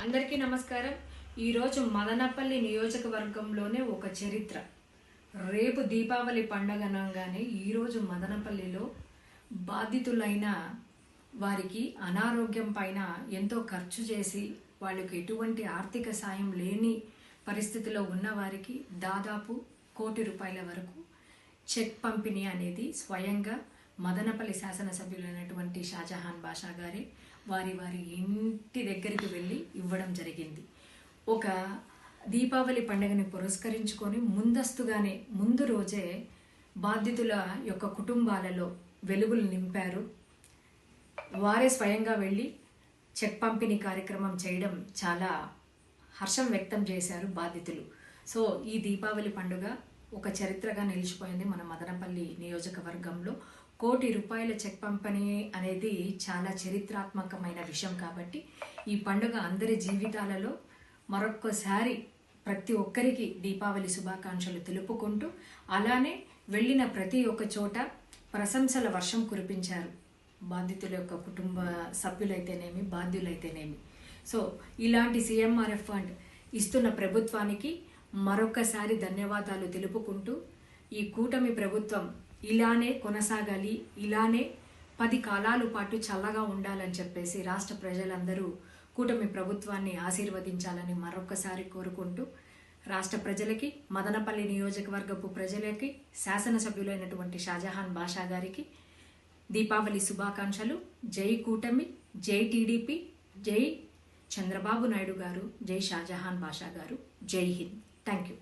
అందరికీ నమస్కారం। ఈరోజు మదనపల్లి నియోజకవర్గంలోనే ఒక చరిత్ర। రేపు దీపావళి పండగ అనగానే ఈరోజు మదనపల్లిలో బాధితులైన వారికి అనారోగ్యం పైన ఎంతో ఖర్చు చేసి వాళ్ళకి ఎటువంటి ఆర్థిక సాయం లేని పరిస్థితిలో ఉన్న వారికి దాదాపు ₹1,00,00,000 వరకు చెక్ పంపిణీ అనేది స్వయంగా మదనపల్లి శాసనసభ్యులైనటువంటి షాజహాన్ బాషా గారే వారి ఇంటి దగ్గరికి వెళ్ళి ఇవ్వడం జరిగింది। ఒక దీపావళి పండుగని పురస్కరించుకొని ముందస్తుగానే ముందు రోజే బాధితుల యొక్క కుటుంబాలలో వెలుగులు నింపారు। వారే స్వయంగా వెళ్ళి చెక్ పంపిణీ కార్యక్రమం చేయడం చాలా హర్షం వ్యక్తం చేశారు బాధితులు। సో ఈ దీపావళి పండుగ ఒక చరిత్రగా నిలిచిపోయింది మన మదనపల్లి నియోజకవర్గంలో। ₹1,00,00,000 చెక్ పంపిణీ అనేది చాలా చరిత్రాత్మకమైన విషయం కాబట్టి ఈ పండుగ అందరి జీవితాలలో మరొక్కసారి ప్రతి ఒక్కరికి దీపావళి శుభాకాంక్షలు తెలుపుకుంటూ అలానే వెళ్ళిన ప్రతి ఒక్క చోట ప్రశంసల వర్షం కురిపించారు బాధితుల యొక్క కుటుంబ సభ్యులైతేనేమి బాధ్యులైతేనేమి। సో ఇలాంటి సీఎంఆర్ఎఫ్ ఫండ్ ఇస్తున్న ప్రభుత్వానికి మరొకసారి ధన్యవాదాలు తెలుపుకుంటూ ఈ కూటమి ప్రభుత్వం ఇలానే కొనసాగాలి, ఇలానే 10 కాలాల పాటు చల్లగా ఉండాలని చెప్పేసి రాష్ట్ర ప్రజలందరూ కూటమి ప్రభుత్వాన్ని ఆశీర్వదించాలని మరొకసారి కోరుకుంటూ రాష్ట్ర ప్రజలకి మదనపల్లి నియోజకవర్గపు ప్రజలకి శాసనసభ్యులైనటువంటి షాజహాన్ బాషా గారికి దీపావళి శుభాకాంక్షలు। జై కూటమి, జై టీడీపీ, జై చంద్రబాబు నాయుడు గారు, జై షాజహాన్ బాషా గారు, జై హింద్। Thank you.